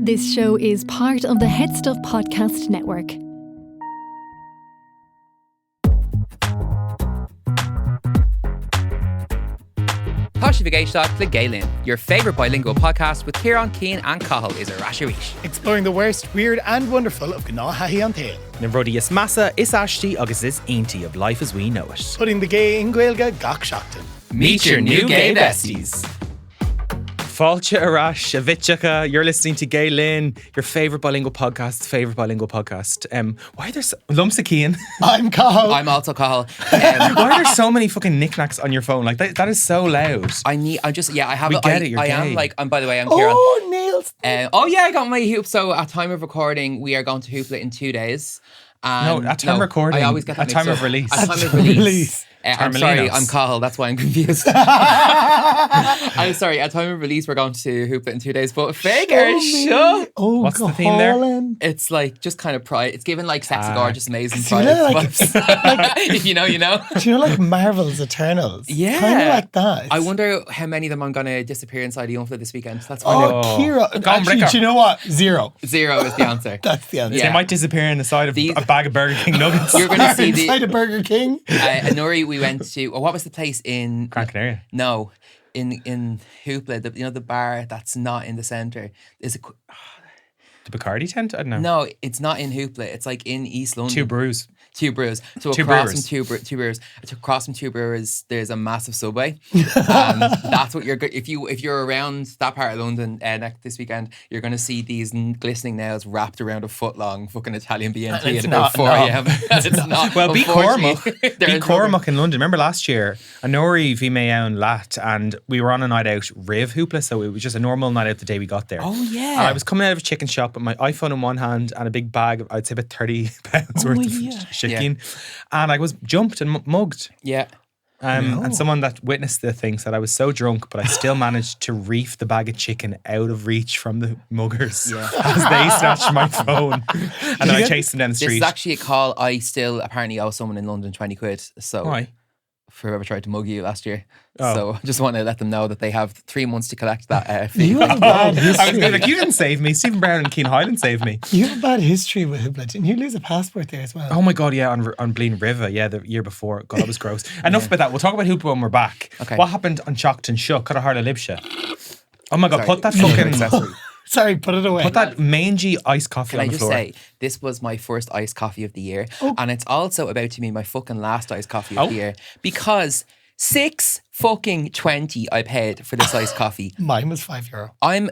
This show is part of the Head Stuff Podcast Network. Táisí le Gaalinn, your favourite bilingual podcast with Ciarán, Cian and Cathal is a rasharísh. Exploring the worst, weird and wonderful of Gná Hahi an Tail. Na rudí is massa, is ashtí agus is aontaí of life as we know it. Putting the gay in Gaelga gach seachtain. Meet your new gay besties. Fáilte Arash, a Vitchaka, you're listening to Gaalinn, your favourite bilingual podcast. Why are there lumps of Cian? I'm Cathal. I'm also Cathal. Why are there so many fucking knickknacks on your phone? Like that is so loud. I have We it. get it, you're I am gay. like, and by the way, I'm Ciarán. Oh, nails. I got my hoop. So at time of recording, we are going to hooplet in 2 days. No, at time of recording. I always get that at time mixed of up. release. At time of release. I'm sorry, Termelinos. I'm Cathal. That's why I'm confused. I'm sorry. At time of release, we're going to hooplet in 2 days. But figure, sure. Oh, What's the theme there? Colin. It's like just kind of pride. It's given like sexy, gorgeous, amazing So you pride. know, like- vibes. If you know, you know. Do you know like Marvel's Eternals? Yeah. Kind of like that. I wonder how many of them I'm going to disappear inside the unfit this weekend. That's why Oh, Kira. Go on, Actually, Bricker. do you know what? 0. 0 is the answer. That's the answer. Yeah. They might disappear in the side of These- a bag of Burger King nuggets. You're going to see Inside the a Burger King. Nuri. We went to. What was the place in Gran Canaria. No, in Hoopla. The bar that's not in the centre is a. The Bacardi tent? I don't know. No, it's not in Hoopla. It's like in East London. Two brews. Two brewers. So Two across brewers. from two brewers, across from two brewers, there's a massive Subway. That's what you're. If you're around that part of London next this weekend, you're going to see these glistening nails wrapped around a foot long fucking Italian BNT It's at about not, 4 no. a.m. It's not. Well, be unfortunately. Cormac. They're Be in trouble. Cormac in London. Remember last year, Anori vi me own lat, and we were on a night out, Riv Hoopla, so it was just a normal night out the day we got there. Oh yeah. And I was coming out of a chicken shop with my iPhone in one hand and a big bag of, I'd say about 30 pounds worth of chicken. And I was jumped and mugged. Yeah. And someone that witnessed the thing said I was so drunk, but I still managed to reef the bag of chicken out of reach from the muggers as they snatched my phone. And then I chased them down the This street. is actually a call I still apparently owe someone in London 20 quid. So Why? for whoever tried to mug you last year. Oh. So I just want to let them know that they have 3 months to collect that fee. You have a bad I was history. like, you didn't save me. Stephen Brown and Keen Highland saved me. You have a bad history with Hoopla. Didn't you lose a passport there as well? Oh my God, yeah, on Blean River, yeah, the year before. God, that was gross. Enough about that. We'll talk about Hoopa when we're back. Okay. What happened on Shocked and Shook? Could I hardly libsha? Oh my God, Sorry. put that Fucking fucking accessory. Sorry, put it away. put that mangy iced coffee Can on I the just floor. say, this was my first iced coffee of the year. And it's also about to be my fucking last iced coffee of the year. Because 6 fucking 20 I paid for this iced coffee. Mine was €5. I'm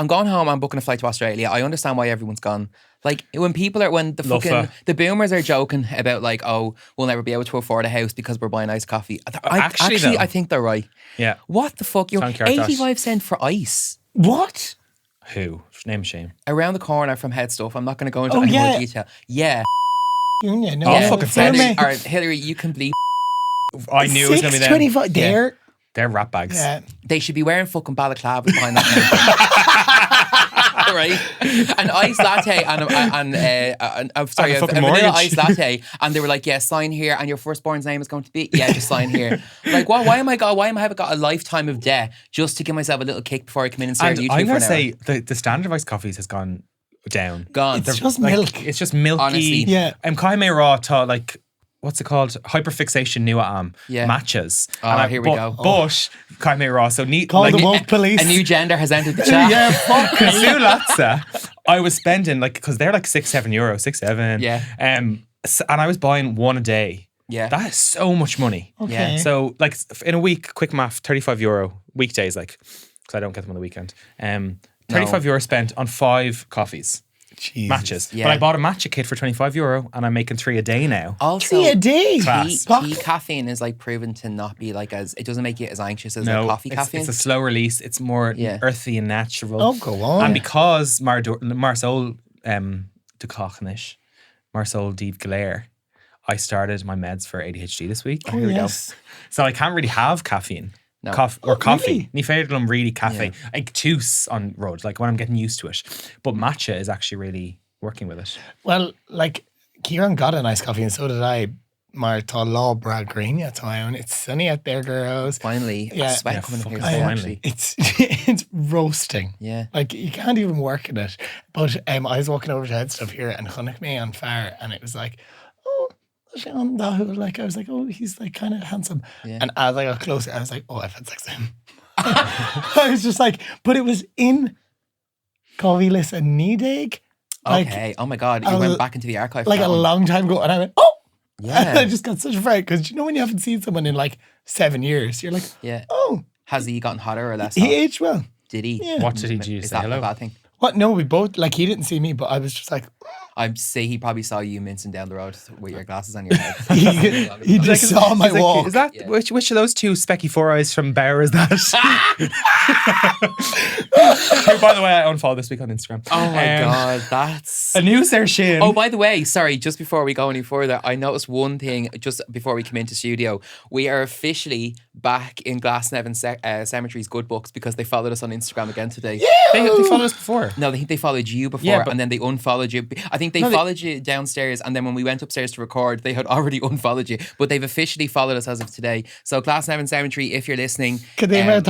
going home, I'm booking a flight to Australia. I understand why everyone's gone. Like when the Love fucking that. the boomers are joking about like, oh, we'll never be able to afford a house because we're buying iced coffee. Actually, though. I think they're right. Yeah. What the fuck? You're Thank you, Artash. 85 cents for ice. What? Who? Name a shame. Around the corner from Head Stuff. I'm not going to go into Oh, any more yeah. detail. Yeah. Yeah, no, Oh, no, fucking fair send me. Or Hillary, you can bleep. I knew it was going to be them. 6.25 there. They're rat bags. Yeah. They should be wearing fucking balaclavas behind that counter. Right? An iced latte and I'm sorry, And a a fucking vanilla mortgage. iced latte, and they were like, "Yeah, sign here, and your firstborn's name is going to be just sign here." Like, why am I having got a lifetime of debt just to give myself a little kick before I come in and start And YouTube I'm for going an to hour? say the standard of iced coffees has gone down. Gone. It's just milk. It's just milky. Honestly. Yeah. Kaime raw to like, what's it called? Hyperfixation nua am. Yeah. Matches. Oh, here we go. But Kaime raw. So neat. Call like, the woke police. A new gender has entered the chat. Yeah, fuck. Kazoo Latza, I was spending like, because they're like €6-7, 6-7. Yeah. And I was buying one a day. Yeah. That is so much money. Okay. So like in a week, quick math, €35 weekdays, like, because I don't get them on the weekend. €35 spent on 5 coffees. Jesus. Matches. Yeah. But I bought a matcha kit for €25 and I'm making 3 a day now. Also, 3 a day. Class. tea caffeine is like proven to not be like it doesn't make you as anxious as like coffee caffeine. It's a slow release. It's more earthy and natural. Oh, go on. And because Marcel de Cochnish, Marcel Deed Glare, I started my meds for ADHD this week. Oh, yes. So I can't really have caffeine. No. Coffee. Really? Ní féidir I'm really cafe. Like toos on road, like when I'm getting used to it. But matcha is actually really working with it. Well, like, Ciarán got a nice coffee and so did I mar tá lá bra Green at own. It's sunny out there, girls. Finally, Yeah. sweat coming in here. fucking today, finally. actually. It's roasting. Yeah. Like you can't even work in it. But I was walking over to Head Stuff here and Chunnick me on fire, and it was like, oh, Cian Dahu. Like I was like, oh, he's like kind of handsome. Yeah. And as I got closer, I was like, oh, I've had sex with him. I was just like, but it was in Covilis and Nidig. Like, Okay. Oh my God. You a- went back into the archive. for like that a one. long time ago, and I went, oh. Yeah. And I just got such a fright because you know when you haven't seen someone in like 7 years, you're like, Yeah. oh, Has he gotten hotter or less? he hot? aged well. Did he? Yeah. What did he do? Is Say that hello? a bad thing? What? No, we both like he didn't see me, but I was just like, I'd say he probably saw you mincing down the road with your glasses on your head. he just saw my He's like, walk. is that which of those two specky four eyes from Bauer is that? Who, by the way, I unfollowed this week on Instagram. Oh my God, that's... A news there, Cian. Oh, by the way, sorry, just before we go any further, I noticed one thing just before we came into studio. We are officially back in Glasnevin Cemetery's good books because they followed us on Instagram again today. they followed us before. No, I think they followed you before Yeah, but- and then they unfollowed you. I think they followed you downstairs and then when we went upstairs to record, they had already unfollowed you. But they've officially followed us as of today. So Glasnevin Cemetery, if you're listening, Could they have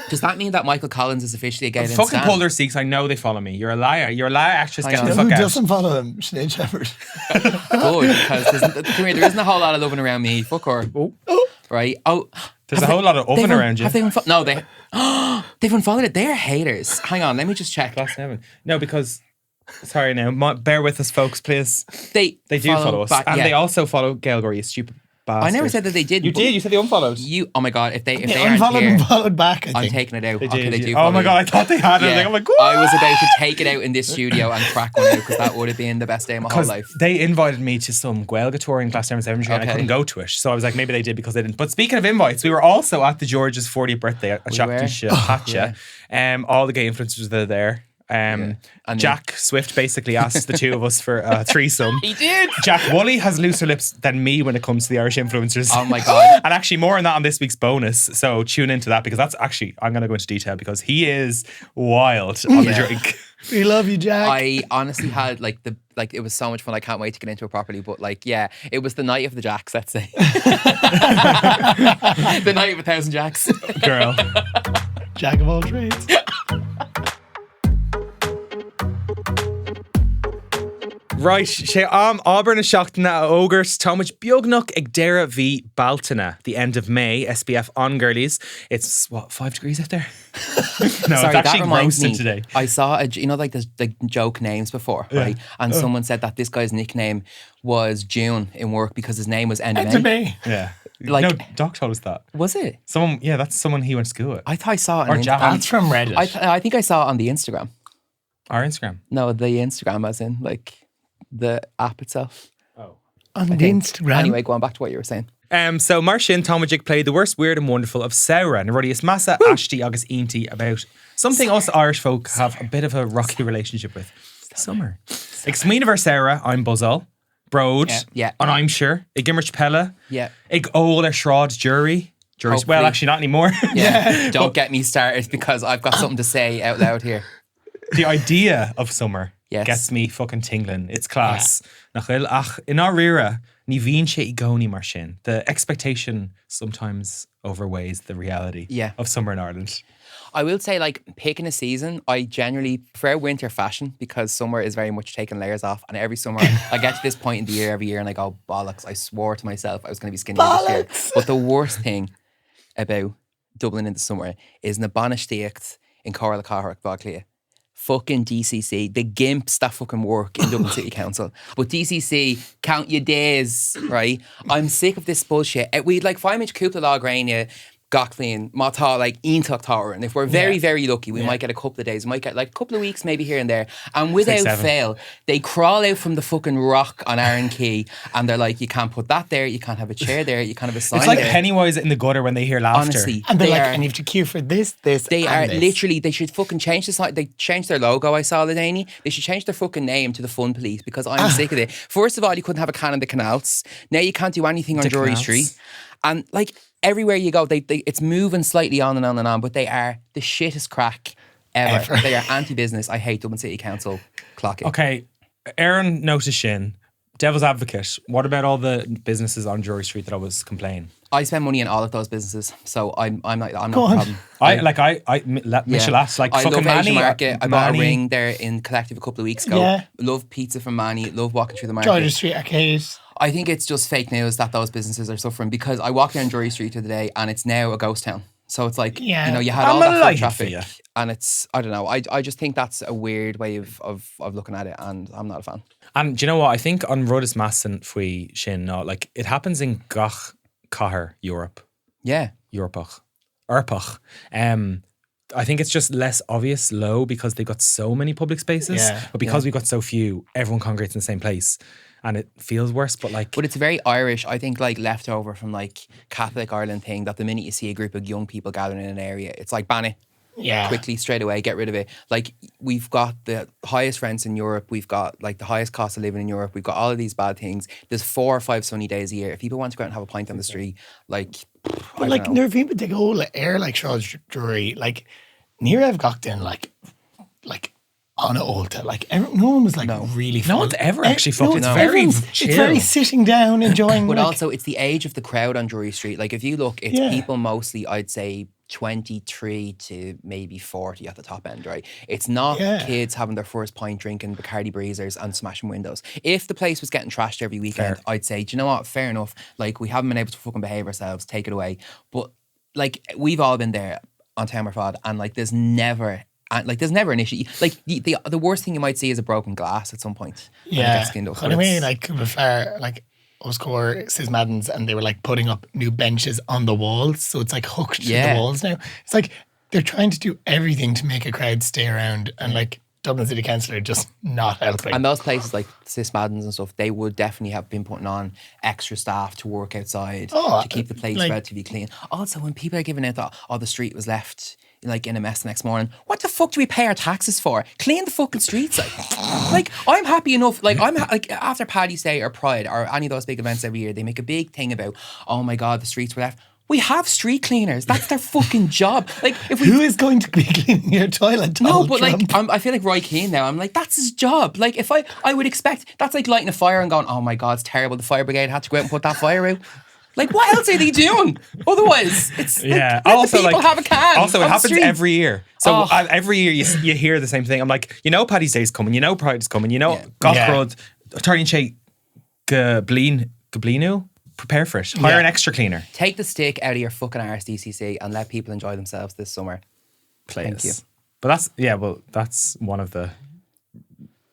does that mean that Michael Collins is officially a gay Fucking pull their seeks. I know they follow me. You're a liar. You're a liar actress. I Get the know. fuck Who out. doesn't follow him? Sinead Shepherd. Good, because there isn't a whole lot of loving around me. Fuck her. Right? Oh, There's a whole lot of oven around you. Have they no, they've unfollowed it. They're haters. Hang on, let me just check. No, because sorry now. Bear with us, folks, please. They They do follow us, back, and yeah. they also follow Gail Gore, you stupid bastard. I never said that they did. You did. You said they unfollowed. You. Oh my God! If they They aren't unfollowed here, and followed back, I I'm think. taking it out. They Okay, did. they do. Oh follow my you. God! I thought they had it. Yeah. I was like, I was about to take it out in this studio and crack one out because that would have been the best day of my whole life. they invited me to some Gaelga tour in Glasnevin Cemetery and I Okay. couldn't go to it. So I was like, maybe they did because they didn't. But speaking of invites, we were also at the George's 40th birthday at We Shakti were? Patcha. All the gay influencers were there. And Jack Swift basically asked the two of us for a threesome. He did. Jack Woolley has looser lips than me when it comes to the Irish influencers. Oh my God. And actually more on that on this week's bonus. So tune into that because that's actually, I'm going to go into detail because he is wild on the drink. We love you, Jack. I honestly had it was so much fun. I can't wait to get into it properly. But it was the night of the Jacks, let's say. The night of 1,000 Jacks. Girl. Jack of all trades. Right, sé Auburn is shocked na ogres Tomich Biognuk Igdera v Baltana, the end of May, SPF on girlies. It's what, 5 degrees out there? No, Sorry, it's that actually reminds roasted me. today. I saw the joke names before, right? And someone said that this guy's nickname was June in work because his name was End of To May. me. Yeah. Like- no, Doc told us that. Was it? Someone, yeah, that's someone he went to school with. I thought I saw it Or on Jack. That's from Reddit. I think I saw it on the Instagram. Our Instagram. No, the Instagram as in the app itself. on the think. Instagram. Anyway, going back to what you were saying. So Marshin Tomajik played the worst, weird and wonderful of Ciarán. And Rodius Massa, Ashti, agus Inti about something us Irish folk have a bit of a rocky relationship with. Summer. Ig ver Sarah, I'm Buzzall. Broad. Yeah. And I'm sure. Ig Gimmerch Pella. Yeah. Ig Ol Shroud Jury. Jury's well, Hopefully. actually not anymore. Yeah. Don't get me started because I've got something to say out loud here. The idea of summer Yes. gets me fucking tingling. It's class. Nachil ach in our rira ni vín sé I gcónaí mar sin. The expectation sometimes overweighs the reality of summer in Ireland. I will say, picking a season, I generally prefer winter fashion because summer is very much taking layers off. And every summer, I get to this point in the year every year and I go, bollocks, I swore to myself I was going to be skinny this year. But the worst thing about Dublin in the summer is na banistíocht in Coral Carrick Boglia. Fucking DCC, the gimps that fucking work in Dublin City Council. But DCC, count your days, right? I'm sick of this bullshit. We'd 5 inch cúpla lá graine, Gachlín, Mátá, Ionach Tower. And if we're very, very lucky, we might get a couple of days. We might get a couple of weeks maybe here and there. And without 7. fail, they crawl out from the fucking rock on Aaron Quay and they're like, you can't put that there, you can't have a chair there, you can't have a sign It's like there. Pennywise in the gutter when they hear laughter. Honestly, and they're they like, are- and you have to queue for this, they and are this. literally, they should fucking change the sign. They changed their logo, I saw Ladany. They should change their fucking name to the Fun Police because I'm sick of it. First of all, you couldn't have a can in the canals. Now you can't do anything on The Drury canals. Street. And everywhere you go, they it's moving slightly on and on and on, but they are the shittest crack ever. They are anti-business. I hate Dublin City Council clocking. Okay, Aaron noticed Shin. Devil's advocate. What about all the businesses on Drury Street that always complain? I spend money in all of those businesses, so I'm not Go a on. problem. Michelas, like I fucking love Asian Manny. Market. I bought a Manny. ring there in Collective a couple of weeks ago. Yeah. Love pizza from Manny. Love walking through the market. Georgia Street Arcade. I think it's just fake news that those businesses are suffering, because I walked down Drury Street the other day and it's now a ghost town. So it's like, Yeah. you know, you had I'm all that foot delighted traffic for you. and it's, I don't know, I just think that's a weird way of looking at it, and I'm not a fan. And do you know what? I think on Rudis Masson Fui Shin, no, like it happens in Gach Cahar, Europe. Yeah. Europach. I think it's just less obvious low because they got so many public spaces. Yeah. But because we got so few, everyone congregates in the same place. And it feels worse, but like... But it's very Irish, I think, like leftover from like Catholic Ireland thing, that the minute you see a group of young people gathering in an area, it's like ban it. Yeah. Quickly, straight away, get rid of it. Like, we've got the highest rents in Europe, we've got like the highest cost of living in Europe, we've got all of these bad things. There's 4 or 5 sunny days a year. If people want to go out and have a pint on the street, like, But like, there are people that go air like Charles Drury, like, near I've got in like on an altar, like no one was like really. No one's ever actually fucking. It's very chill. It's very sitting down, enjoying. But like, also, it's the age of the crowd on Drury Street. Like, if you look, it's people mostly, I'd say, 23 to maybe 40 at the top end, right? It's not kids having their first pint drinking Bacardi Breezers and smashing windows. If the place was getting trashed every weekend, I'd say, do you know what? Fair enough. Like, we haven't been able to fucking behave ourselves. Take it away. But like, we've all been there on Tamworth, and like, there's never an issue. Like, the worst thing you might see is a broken glass at some point. Yeah. But I mean, like, before, like, Oscar Sis Maddens, and they were like putting up new benches on the walls, so it's like hooked to the walls now. It's like they're trying to do everything to make a crowd stay around, and like Dublin City Council are just not helping. And those places like Sis Maddens and stuff, they would definitely have been putting on extra staff to work outside to keep the place relatively clean. Also, when people are giving out that the street was left like in a mess the next morning, what the fuck do we pay our taxes for? Clean the fucking streets. Like I'm happy enough. Like like after Paddy's Day or Pride or any of those big events every year, they make a big thing about, oh my God, the streets were left. We have street cleaners. That's their fucking job. Like, if who is going to be cleaning your toilet? No, but Trump? Like, I feel like Roy Keane now. I'm like, that's his job. Like, if I would expect, that's like lighting a fire and going, oh my God, it's terrible. The fire brigade had to go out and put that fire out. Like, what else are they doing? Otherwise, it's let also the people have a can. Also, it happens every year. So every year you hear the same thing. I'm like, you know, Paddy's Day's coming. You know, Pride's coming. You know, Gothrod, Tardy and Shay, Gablinu. Prepare for it. Hire an extra cleaner. Take the stick out of your fucking RSDCC and let people enjoy themselves this summer. Thank you. But that's one of the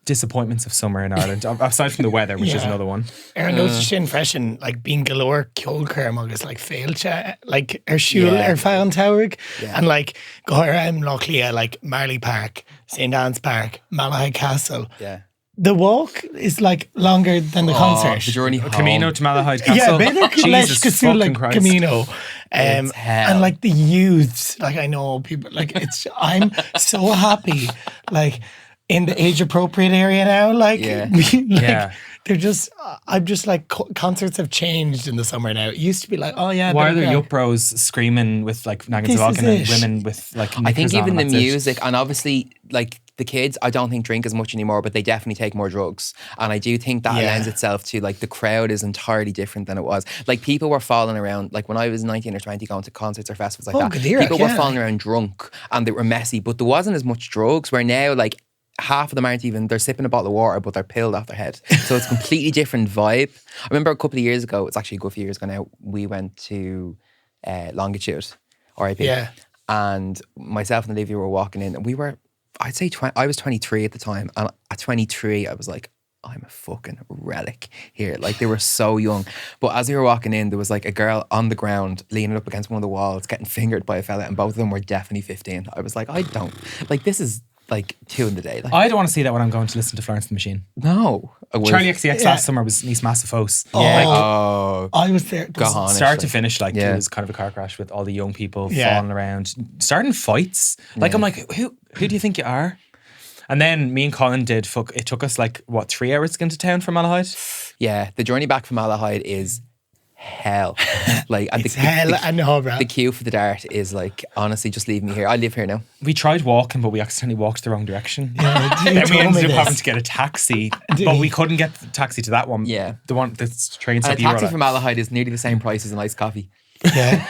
disappointments of summer in Ireland, aside from the weather, which is another one. Aaron knows Shin freshen like being galore Kjolker agus like failcha like shul fan Taurig and like go around Lochlia like Marley Park, St. Anne's Park, Malahide Castle. Yeah. The walk is like longer than the concert. The journey home. Camino to Malahide Castle. Yeah, better Jesus fucking Christ. Camino. It's hell. And like the youths, like I know people, like I'm so happy, like in the age appropriate area now, like, they're just, I'm just like concerts have changed in the summer now. It used to be like, oh yeah. Why are there Yupros screaming with like Naggins of Alkin and women with like I think even the music it. and obviously like the kids, I don't think drink as much anymore, but they definitely take more drugs. And I do think that lends itself to like the crowd is entirely different than it was. Like people were falling around, like when I was 19 or 20 going to concerts or festivals like that, people were falling around drunk and they were messy, but there wasn't as much drugs, where now like half of them aren't even, they're sipping a bottle of water, but they're pilled off their head. So it's a completely different vibe. I remember a couple of years ago, it's actually a good few years ago now, we went to Longitude, RIP. Yeah. And myself and Olivia were walking in and we were, I'd say I was 23 at the time. And at 23, I was like, I'm a fucking relic here. Like they were so young. But as we were walking in, there was like a girl on the ground leaning up against one of the walls, getting fingered by a fella. And both of them were definitely 15. I was like, I don't, like this is like 2 in the day. Like, I don't want to see that when I'm going to listen to Florence and the Machine. No. Charlie XCX last summer was Nice Massive Host. I was there. Start to finish, like it was kind of a car crash with all the young people falling around, starting fights. Like I'm like, who do you think you are? And then me and Colin it took us like, what, 3 hours to get into town from Malahide? Yeah, the journey back from Malahide is hell. Like, and It's hell and no, bro. the queue for the dart is like, honestly, just leave me here. I live here now. We tried walking, but we accidentally walked the wrong direction. Yeah, you Then we told ended me up this. having to get a taxi, but we couldn't get the taxi to that one. Yeah. The train And stop a you were taxi at. from Malahide is nearly the same price as an iced coffee. Yeah.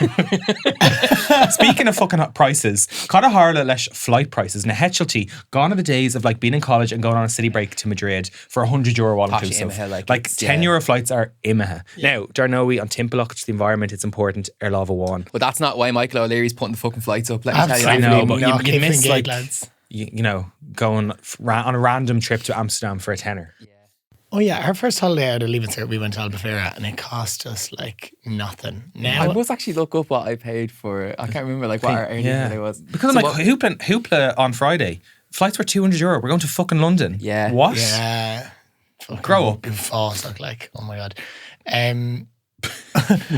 Speaking of fucking prices, Cara Harla leis flight prices na Hetchelty, gone are the days of like being in college and going on a city break to Madrid for €100 all Posh inclusive. imethe, Like it's, €10 flights are imethe. Now, Darnoe on Timpaloch to the environment, it's important. Lava one. But that's not why Michael O'Leary's putting the fucking flights up. Let me tell you. Absolutely I know, but not. you miss Different like gig, lads. you know going on a random trip to Amsterdam for a tenner. Oh yeah, our first holiday out of Leaving Cert, we went to Albufeira and it cost us like nothing. Now I must actually look up what I paid for it. I can't remember like what our earning holiday was. Because So I'm like hoopla on Friday. Flights were €200. We're going to fucking London. Yeah. What? yeah, fucking Grow up. False, like oh my god.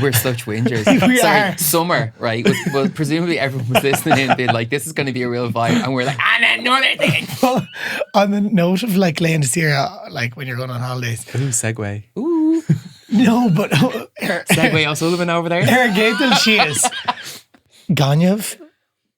we're such whingers. We Sorry, are. summer, right? Was presumably everyone was listening in and being like, this is going to be a real vibe. And we're like, and another thing. On the note of like laying to Syria, like when you're going on holidays. Ooh, segue. Ooh. No, but Segway O'Sullivan over there. Gatel she is. Ganyev,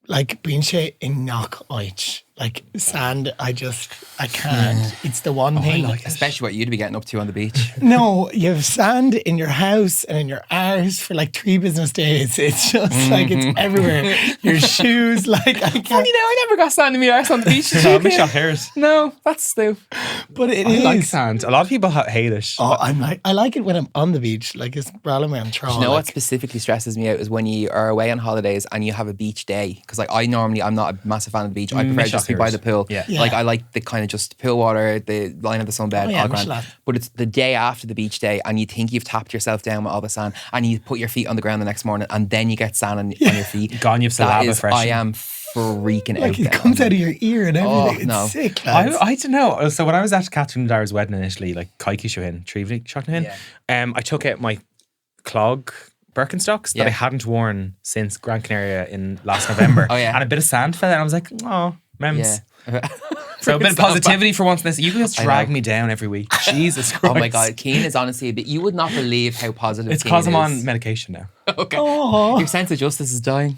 like Binche in knock oich. Like sand, I can't. It's the one thing. Especially what you'd be getting up to on the beach. No, you have sand in your house and in your arse for like 3 business days. It's just like it's everywhere. Your shoes, like I can't. Funny now, I never got sand in my arse on the beach. Did Oh, you? Michelle Harris. No, that's stupid. But it I is. like sand. A lot of people hate it. Oh, I like it when I'm on the beach. Like it's rallying on trawl. You know what like, specifically stresses me out is when you are away on holidays and you have a beach day. Because like I'm not a massive fan of the beach. I prefer Michelle just to be by Harris. the pool. Yeah. Yeah. Like I like the kind of just pool water, the line of the sunbed, Oh, yeah, all grand. Michelle. But it's the day after the beach day and you think you've tapped yourself down with all the sand and you put your feet on the ground the next morning and then you get sand on your feet. Ganyev That Salava is, fresh. I am freaking out. like it then. comes out of your ear and everything. Oh, no. It's sick, lads. I don't know. So when I was at Catherine Dara's wedding in Italy, like Kaiki Shohin, Trivli Shohin, I took out my clog Birkenstocks that I hadn't worn since Gran Canaria in last November. Oh, yeah. And a bit of sand fell out and I was like, oh, mems. Yeah. So a bit of positivity for once in this. You just drag me down every week. Jesus Christ. Oh my God, Cian is honestly a bit. You would not believe how positive. It's Cian because I'm is. on medication now. Okay. Oh. Your sense of justice is dying.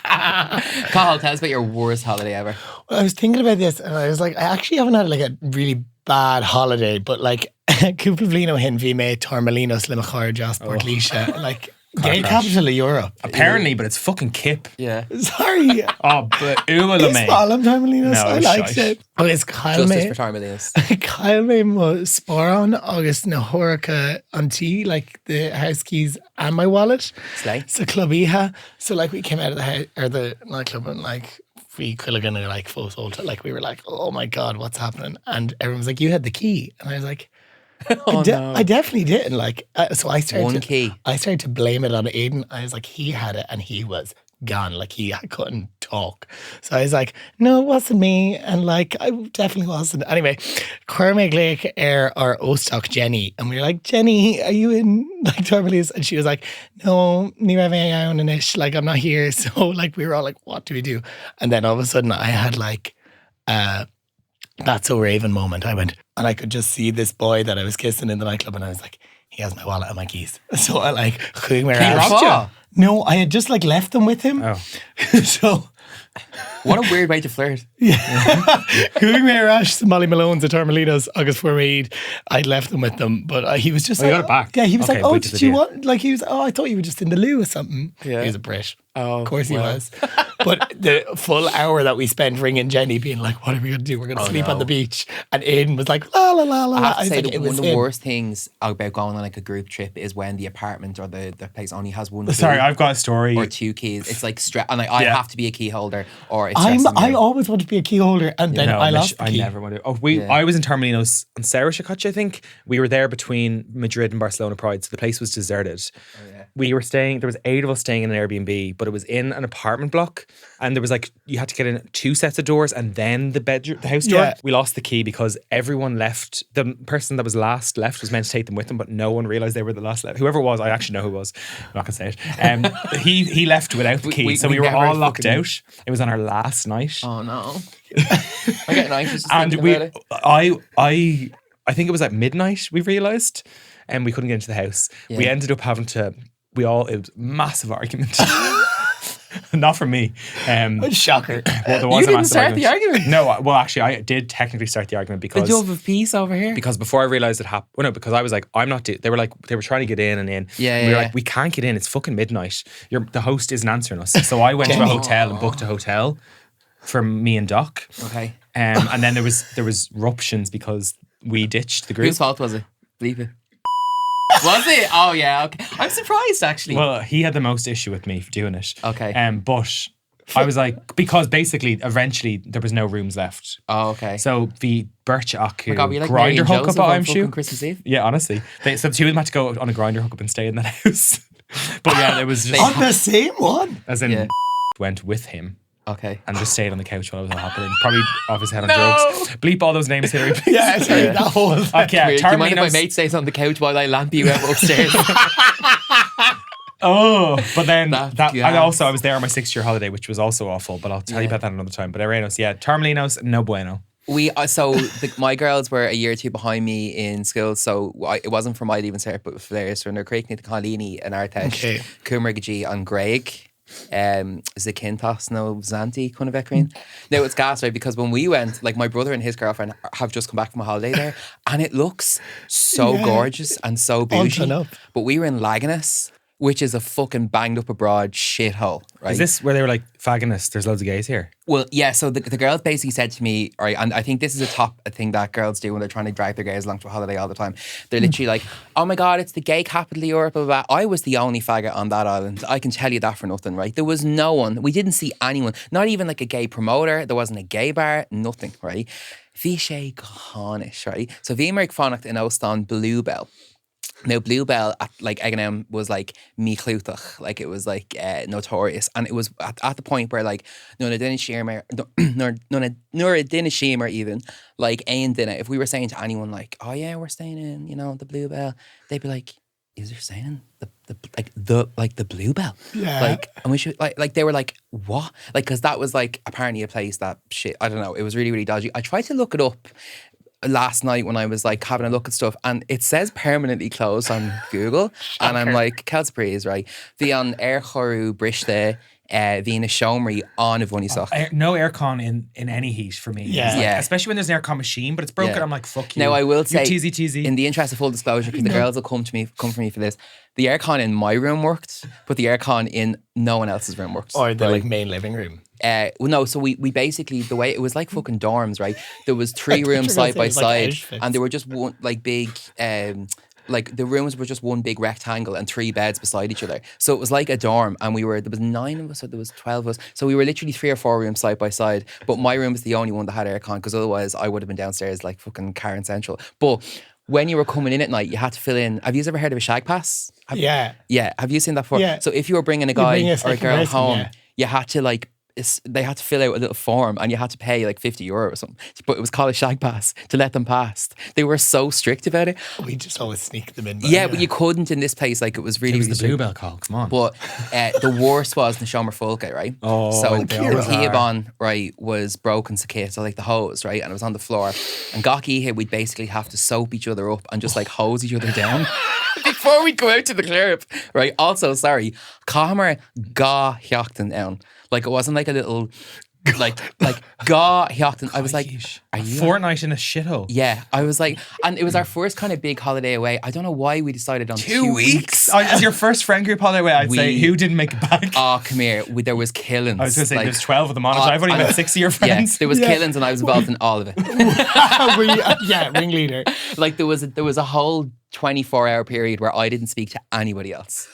Cathal, tell us about your worst holiday ever. Well, I was thinking about this and I was like, I actually haven't had like a really bad holiday, but like Cúplavlino hen vi me Tormelinos Limachar Jasport Lisha, like gay crash. capital of Europe. Apparently, but it's fucking Kip. Yeah. Sorry. Oh, but Uwa It's Lemay. Smalam Tormelinos. No, I liked shite. it. Oh, it's Kyle Justice me. for Tormelinos. Kyle me mo sporon August na Horica auntie, like the house keys and my wallet. Slay. So clubiha. So like we came out of the house or the nightclub and like we could have gonna like full soul like we were like, oh my God, what's happening? And everyone was like, you had the key. And I was like, I definitely didn't. Like, so I started One key. I started to blame it on Aiden. I was like, he had it and he was gone. Like he couldn't talk. So I was like, no, it wasn't me. And like, I definitely wasn't. Anyway, Cormac Lake Air or Ostock Jenny. And we were like, Jenny, are you in like Tormelius? And she was like, no, ni raibh mé ann in ish. Like, I'm not here. So like, we were all like, what do we do? And then all of a sudden I had like, that's so Raven moment. I went and I could just see this boy that I was kissing in the nightclub and I was like, he has my wallet and my keys. So I like, He robbed you? no, I had just like left them with him. Oh. So What a weird way to flirt. Cúig mé Rash to Molly Malone's at Tormelinos August Formaid. I'd left them with them, but he was just Oh, you like, got it back? Yeah, he was Okay, like, oh, which is did the you deal. want, like he was, oh, I thought you were just in the loo or something. Yeah. He was a Brit. Oh, Of course he wow. was. But the full hour that we spent ringing Jenny being like, what are we going to do? We're going to sleep on the beach. And Aiden was like, la la la la. I have to was say like, that it one was of the him. worst things about going on like a group trip is when the apartment or the place only has one Sorry, key I've got a story. or 2 keys. It's like and like, I Yeah. have to be a key holder or it's I stressing me out. always wanted to be a key holder and then No, I lost the I key. never want to. I was in Tormelinos on Sarah Shakacha, I think. We were there between Madrid and Barcelona Pride, so the place was deserted. We were staying, there was 8 of us staying in an Airbnb, but it was in an apartment block and there was like, you had to get in 2 sets of doors and then the house door. Yeah. We lost the key because everyone left. The person that was last left was meant to take them with them, but no one realised they were the last left. Whoever it was, I actually know who it was. I'm not going to say it. He left without the key, so we were never all locked fucking- out. It was on our last night. Oh no. I'm getting anxious just And thinking we, about it. I think it was at midnight we realised. and we couldn't get into the house. Yeah. We ended up having to. It was a massive argument. Not from me. Shocker. Well, there was You a didn't massive start the argument. No, well, actually, I did technically start the argument The because dove of peace over here. because before I realized it happened, well, no, because I was like, I'm not. They were trying to get in and in. Yeah, we were yeah, like, yeah. we can't get in. It's fucking midnight. The host isn't answering us. So I went to a hotel and booked a hotel for me and Doc. Okay. And then there was ruptions because we ditched the group. Whose fault was it? Bleep it. Was it? Oh yeah. Okay. I'm surprised actually. Well, he had the most issue with me for doing it. Okay. But I was like, because basically, eventually, there was no rooms left. Oh, okay. So the Birch Aku God, we like Mary grinder and hookup, Joseph on I'm fucking sure. Christmas Eve. Yeah, honestly. So two of them had to go on a grinder hookup and stay in that house. But yeah, it was just On the same one. as in Yeah. went with him Okay. and just stayed on the couch while it was all happening. Probably off his head on drugs. Bleep all those names, Hillary. Please. Yeah, sorry, that whole thing. Okay, Weird. Do you mind if my Terminos. mate stays on the couch while I lamp you out upstairs? Oh, but then That's that, gas. and also I was there on my 6-year holiday, which was also awful. But I'll tell you about that another time. But Arenos, yeah, Termelinos, no bueno. My girls were a year or two behind me in school, so it wasn't for my leaving cert, but for theirs. So in their Creekney to Colini and Artesh, Okay. Cummergagy and Greg, Zakintos, no Zanti, Cunavecrin. Now it's gas, right? Because when we went, like my brother and his girlfriend have just come back from a holiday there, and it looks so gorgeous and so bougie. Up. But we were in Laganess, which is a fucking banged up abroad shithole, right? Is this where they were like, fagging us? There's loads of gays here. Well, yeah, so the girls basically said to me, right, and I think this is a thing that girls do when they're trying to drag their gays along to a holiday all the time. They're literally like, oh my God, it's the gay capital of Europe, blah, blah, blah. I was the only faggot on that island. I can tell you that for nothing, right? There was no one. We didn't see anyone, not even like a gay promoter. There wasn't a gay bar, nothing, right? Vishay Cohanish, right? So Vimerich Fonnacht in Ostan Bluebell. Now, Bluebell at like Eggenham was like me chlutach, like it was like notorious, and it was at the point where like none of Shimer even like Ain dinner. If we were saying to anyone like, oh yeah, we're staying in, the Bluebell, they'd be like, is there staying in the Bluebell? Yeah. Like, and we should like they were like, what? Like, because that was like apparently a place that shit. I don't know. It was really really dodgy. I tried to look it up last night when I was like having a look at stuff, and it says permanently closed on Google, and I'm like, Kelspree right? The on air choru briste, Vina Shomri on a funny sock. No aircon in any heat for me. Yeah. It's like- Yeah. especially when there's an aircon machine, but it's broken. Yeah. I'm like, fuck you. Now I will say, you teasy. in the interest of full disclosure, because the girls will come for me for this. The aircon in my room worked, but the aircon in no one else's room worked. Or the right? like main living room. Well, no, so we basically, the way it was like fucking dorms, right? There was 3 I rooms thought you side were by gonna say it was side, like Auschwitz. and they were just one like big, like the rooms were just one big rectangle and 3 beds beside each other. So it was like a dorm, and there was 9 of us, or there was 12 of us. So we were literally 3 or 4 rooms side by side. But my room was the only one that had aircon, because otherwise I would have been downstairs like fucking Ciarán Central. But when you were coming in at night, you had to fill in. Have you ever heard of a shag pass? Yeah. Yeah, have you seen that before? Yeah. So if you were bringing a guy bring a or a second girl person, home, yeah. you had to like, they had to fill out a little form, and you had to pay like €50 or something. But it was called a shag pass to let them pass. They were so strict about it. We just always sneak them in. Yeah, but you couldn't in this place. Like it was really, It was really the strict. Bluebell call. Come on. But the worst was the Shomer Folke, right? Oh, so like the they always are. T-Bon, right, was broken to kit, so like the hose, right, and it was on the floor. And Gaki here, we'd basically have to soap each other up and just like hose each other down before we'd go out to the club, right? Also, sorry, Camer ga hyachten down. Like it wasn't like a little, like ga hyachten. I was like, are you? Fortnight in a shithole. Yeah, I was like, and it was our first kind of big holiday away. I don't know why we decided on 2 weeks. As your first friend group holiday away, I'd say, who didn't make it back? Oh, come here. There was killings. I was going to say, like, there's 12 of them on it. I've only met 6 of your friends. Yeah, there was killings, and I was involved in all of it. Ringleader. Like there was a whole 24-hour period where I didn't speak to anybody else.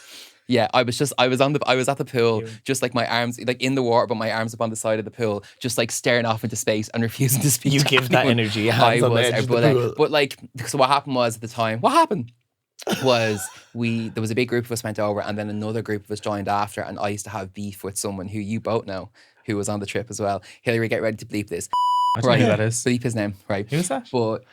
Yeah, I was at the pool, just like my arms, like in the water, but my arms up on the side of the pool, just like staring off into space and refusing to speak. You to give that anyone. energy. I Hands on the was, edge of the but, pool. but like, so what happened was at the time, was there was a big group of us went over, and then another group of us joined after, and I used to have beef with someone who you both know, who was on the trip as well. Hillary, get ready to bleep this. I don't know who that is. Bleep his name, right? Who's that? But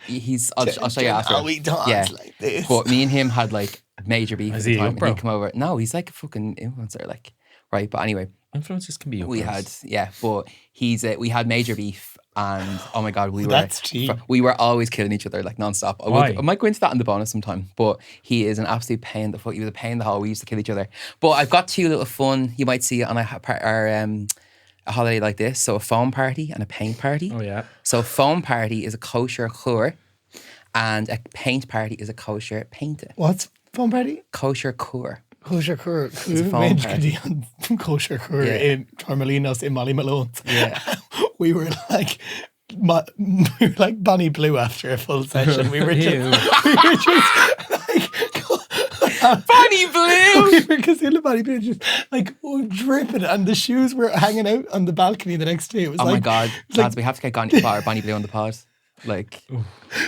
I'll show you after. We don't Yeah. like this. But me and him had like major beef at Is the he time. up, bro? He'd come over. No, he's like a fucking influencer, like, right? But anyway, Influencers can be we uppers. had, but we had major beef And oh my God, That's cheap. we were always killing each other like nonstop. I might go into that in the bonus sometime, but he is an absolute pain in the foot. He was a pain in the hole. We used to kill each other. But I've got two little fun, you might see it on a holiday like this. So a foam party and a paint party. Oh yeah. So a foam party is a kosher chur and a paint party is a kosher painte. What's foam party? Kosher chur. Kosher cur. foam party. Kosher cur Yeah. in Tormelinos in Molly Malone's. Yeah. We were like Bonnie Blue after a full session. We were just like Bonnie Blue! we were Casilla Bonnie Blue just like dripping, and the shoes were hanging out on the balcony the next day. It was Oh like, my God, it's like, lads, we have to get Bonnie Blue on the pod. Like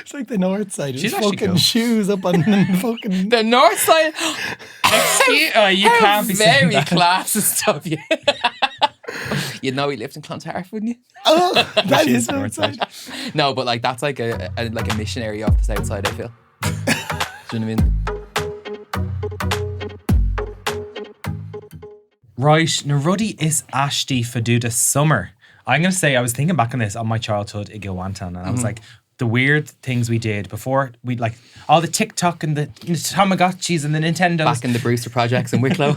it's like the north side. She's She's actually fucking cool. shoes up on the fucking. the north side. You can't be saying Very that. classist of you. You'd know he lived in Clontarf, wouldn't you? Oh, that She is is north side. No, but like that's like a missionary off the south side, I feel. Do you know what I mean? Right, na ruddy is ashti faduda summer. I'm going to say, I was thinking back on this on my childhood in Gilwantan, and I was like, the weird things we did before, we like all the TikTok and the Tamagotchis and the Nintendos. Back in the Brewster projects in Wicklow.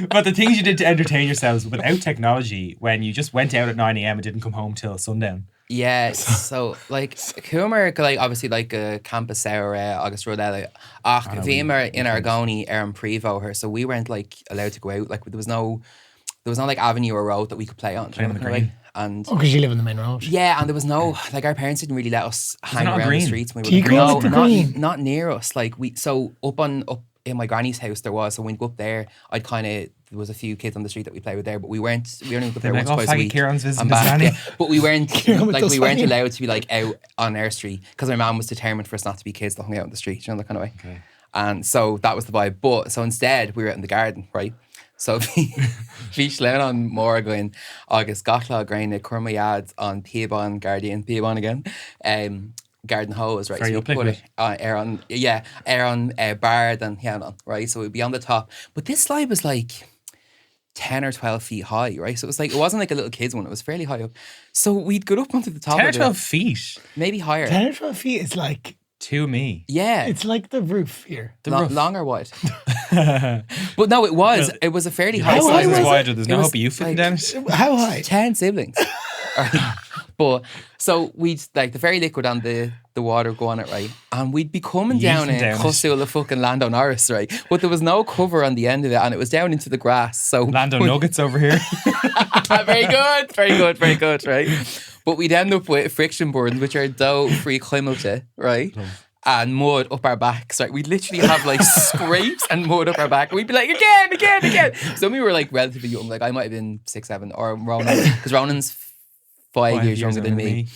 But the things you did to entertain yourselves without technology, when you just went out at 9 a.m. and didn't come home till sundown. Yeah, so like Cúmar, like obviously like Campus Sour, August Rodella, Vima in Argoni, Prevo her, so we weren't like allowed to go out. Like there was no like avenue or road that we could play on. Play on the kind of green. way. And Oh, because you live in the main road. yeah, and there was no like our parents didn't really let us hang not a around green? the streets. When Do we you were go no, up the not, green? not near us. Like up in my granny's house there was. So when we go up there, there was a few kids on the street that we played with there, but we only went up there like, once twice a faggy week. Ciarán's visiting and his back, granny. yeah. But we weren't with like those we weren't faggy- allowed to be like out on our street because my mum was determined for us not to be kids that hung out on the street, you know, that kind of way. Okay. And so that was the vibe. But so instead we were out in the garden, right? So bhí slein on Morgan, agus Cathal grain Curmayad on Peabon Guardian, Peabon again. Garden hose, right? Very So we up put liquid. it air on Bard and Cian, right? So we'd be on the top. But this slide was like 10 or 12 feet high, right? So it wasn't like a little kid's one, it was fairly high up. So we'd go up onto the top 10 or of 12 it, feet. maybe higher. 10 or 12 feet is like, To me. Yeah. it's like the roof here. Long or wide. But no, it was a fairly high How This high size slide. was is it? wider. There's It no was hope of you fitting like- down it. How high? 10 siblings. Right. But so we'd like the very liquid and the water go on it, right? And we'd be coming down Yeeting in down it. Cosula fucking Lando Norris, right? But there was no cover on the end of it and it was down into the grass. So Lando Nuggets over here. very good, right? But we'd end up with friction boards, which are dough free climote, right? And mud up our backs, right? We'd literally have like scrapes and mud up our back. We'd be like, again. So we were like relatively young. Like I might have been 6, 7, or Ronan, because Ronan's 5 years younger than me.